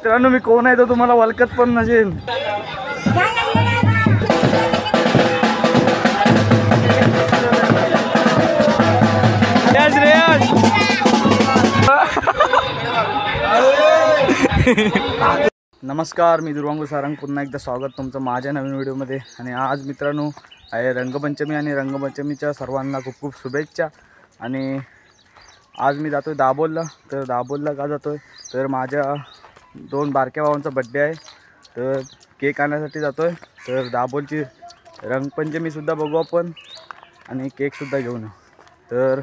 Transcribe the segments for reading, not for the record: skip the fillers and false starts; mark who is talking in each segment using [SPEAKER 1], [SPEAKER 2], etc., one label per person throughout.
[SPEAKER 1] मित्रांनो मी कोण आहे तो तुम्हाला ओळखत पण नसेल. नमस्कार, मी दुर्वांगू सारंग. पुन्हा एकदा स्वागत तुमचं माझ्या नवीन व्हिडिओमध्ये. आणि आज मित्रांनो आहे रंगपंचमी आणि रंगपंचमीच्या सर्वांना खूप खूप शुभेच्छा. आणि आज मी जातो आहे दाभोलला. तर दाभोलला का जातो आहे तर माझ्या 2 बारक्या भावांचा बड्डे आहे. तर केक आणण्यासाठी जातो आहे. तर दाभोलची रंगपंचमीसुद्धा बघू आपण आणि केकसुद्धा घेऊन येऊ. तर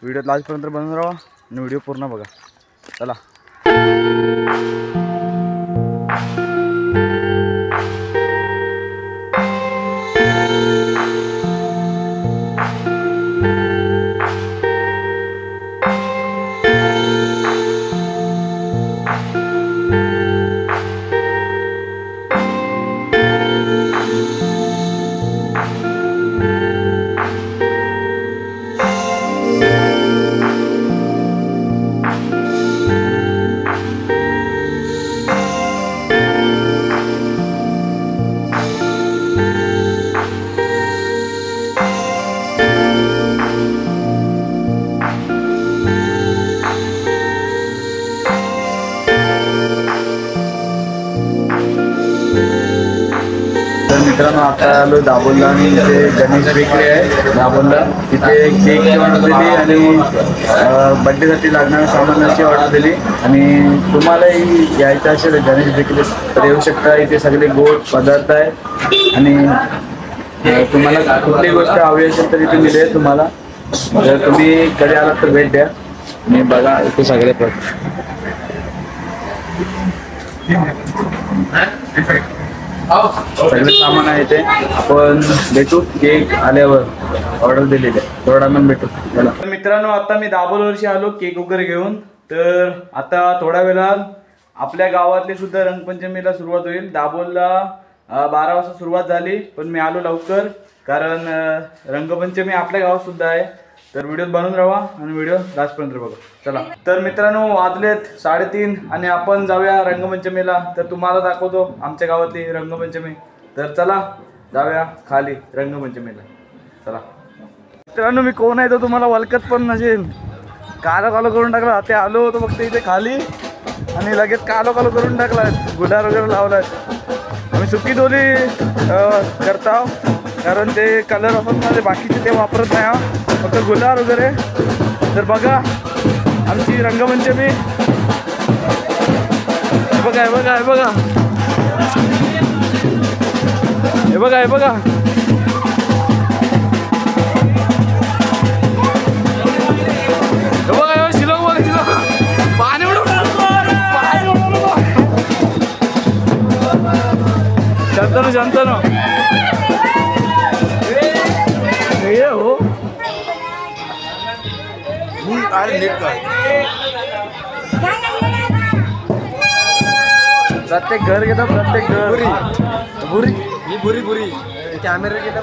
[SPEAKER 1] व्हिडिओ लास्टपर्यंत बनवून राहा आणि व्हिडिओ पूर्ण बघा. चला. मित्रांनो आता आलो दाभोलला आणि इथे गणेश बेकरी आहे दाभोलला. तिथे केकची ऑर्डर दिली आणि बड्डेसाठी लागणाऱ्या सामानाची ऑर्डर दिली. आणि तुम्हालाही यायचं असेल गणेश बेकरी तर येऊ शकता. इथे सगळे गोड पदार्थ आहे आणि तुम्हाला कुठलीही गोष्ट हवी असेल तर इथे मिळेल तुम्हाला. जर तुम्ही कधी आलात तर भेट द्या आणि बघा इथे सगळे सगळे सामान आहे ते. आपण भेटू केक आल्यावर. ऑर्डर दिलेली आहे थोडा मन भेटू. चला मित्रांनो आता मी दाभोलवरशी आलो केक वगैरे घेऊन. तर आता थोड्या वेळात आपल्या गावातली सुद्धा रंगपंचमीला सुरुवात होईल. दाभोलला 12 वाजता सुरुवात झाली पण मी आलो लवकर कारण रंगपंचमी आपल्या गावात सुद्धा आहे. तर व्हिडिओ बनवून राहा आणि व्हिडिओ लास्टपर्यंत बघा. चला. तर मित्रांनो वाजलेत 3:30 आणि आपण जाऊया रंगपंचमीला. तर तुम्हाला दाखवतो आमच्या गावातली रंगपंचमी. तर चला जाऊया खाली रंगपंचमीला. चला. मित्रांनो मी कोण आहे तो तुम्हाला ओळखत पण नसेल. कालो करून टाकला. ते आलो होतो फक्त इथे खाली आणि लगेच कालो करून टाकला. गुडार वगैरे लावलाय. आम्ही सुकी डोली करता कारण ते कलर आपण माझे बाकीचे ते वापरत नाही, फक्त गुलाल वगैरे. तर बघा आमची रंगपंचमी. बघा हे बघा हे बघा हे बघा हे बघा बघा शिलोंग बघा शिलोंग पाणी उडवलं शांतनो शांतनो हे हो प्रत्येक घर घेता प्रत्येक घर बुरी ही बुरी बुरी कॅमेरा घेता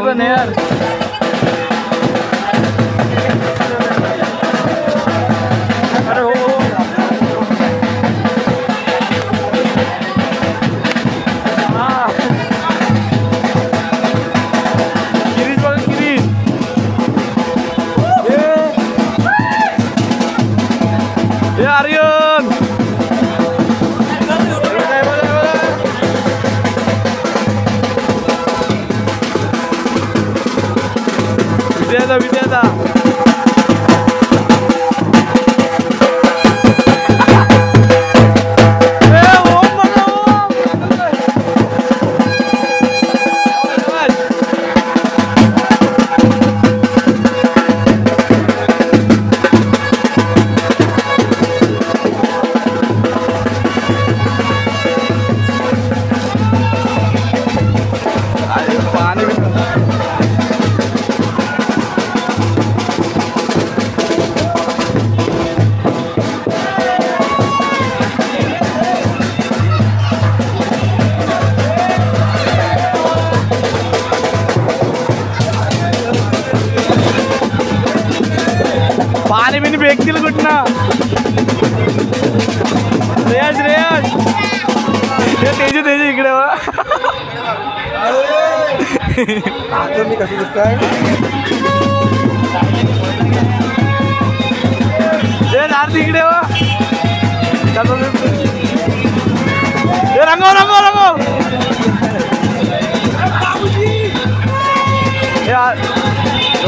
[SPEAKER 1] पण यार अरे हो किरीज बघा किरीज. हे आर्यन विद्यादा श्रेयस तेजू इकडे
[SPEAKER 2] मी कसं दिसतोय
[SPEAKER 1] आरती इकडे रंगव रंगव रंगव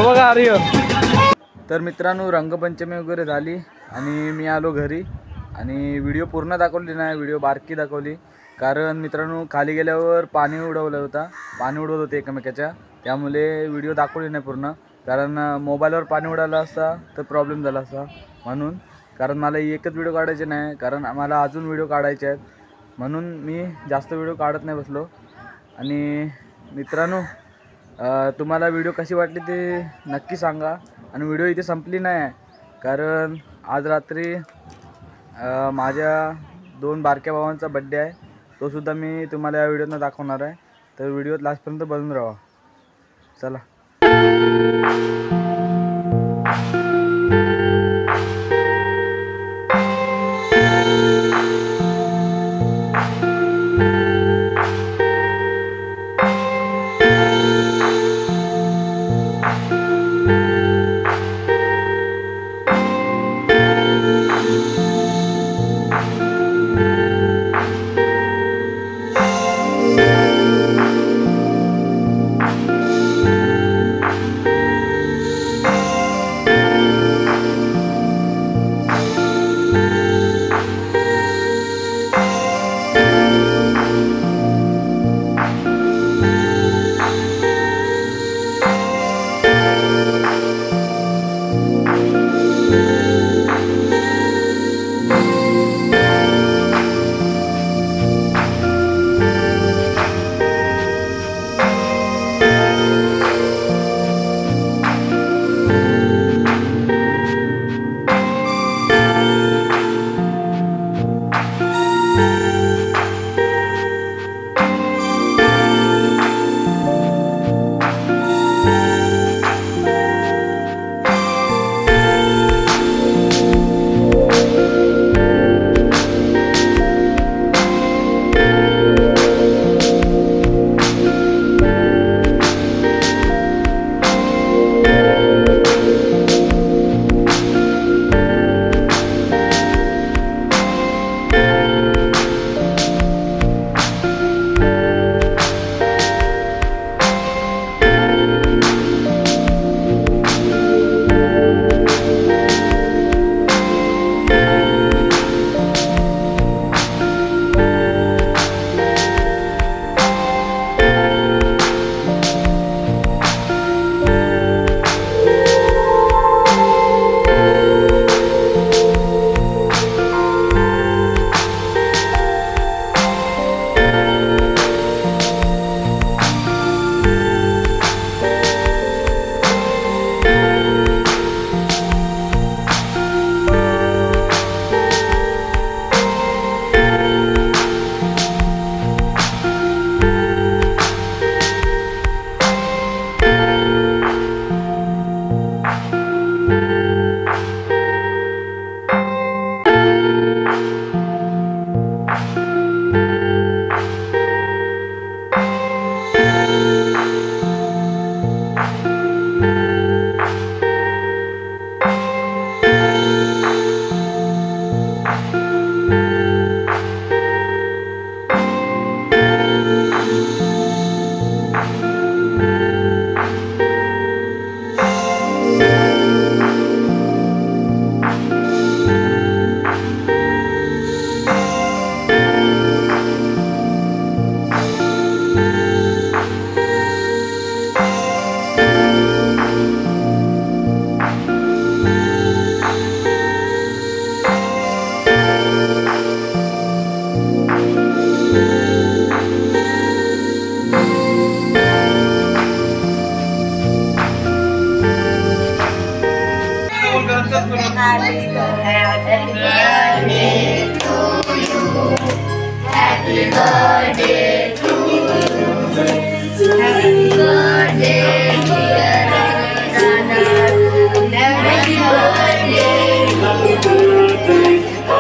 [SPEAKER 1] बघा आर्य. तर मित्रांनो रंगपंचमी वगैरे झाली आणि मी आलो घरी आणि व्हिडिओ पूर्ण दाखवली नाही, व्हिडिओ बारकी दाखवली. कारण मित्रांनो खाली गेल्यावर पाणी उडवत होते एकमेकाच्या, त्यामुळे व्हिडिओ दाखवली नाही पूर्ण. कारण मोबाईलवर पाणी उडाला असता तर प्रॉब्लेम झाला असता म्हणून. कारण मला एकच व्हिडिओ काढायचे नाही, कारण मला अजून व्हिडिओ काढायचे आहेत म्हणून मी जास्त व्हिडिओ काढत नाही बसलो. आणि मित्रांनो तुम्हाला व्हिडिओ कशी वाटली ते नक्की सांगा. आणि व्हिडिओ इथे संपली नाही आहे, कारण आज रात्री माझ्या 2 बारक्या भावांचा बड्डे आहे, तोसुद्धा मी तुम्हाला या व्हिडिओतनं दाखवणार आहे. तर व्हिडिओत लास्टपर्यंत बघून राहा. चला.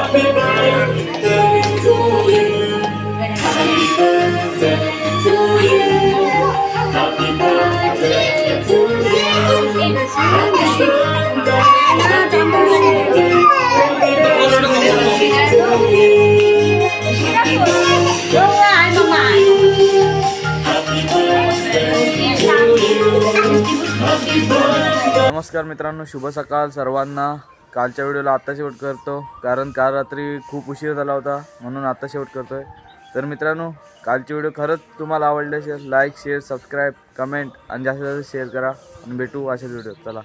[SPEAKER 3] Happy birthday,
[SPEAKER 1] नमस्कार मित्रांनो, शुभ सकाळ सर्वांना. कालच्या व्हिडिओला आत्ता शेवट करतो, कारण काल रात्री खूप उशीर झाला होता म्हणून आत्ता शेवट करतोय. तर मित्रांनो, कालची व्हिडिओ खरंच तुम्हाला आवडली असेल, लाईक शेअर सबस्क्राईब कमेंट आणि जास्तीत जास्त शेअर करा आणि भेटू अशाच व्हिडिओ. चला.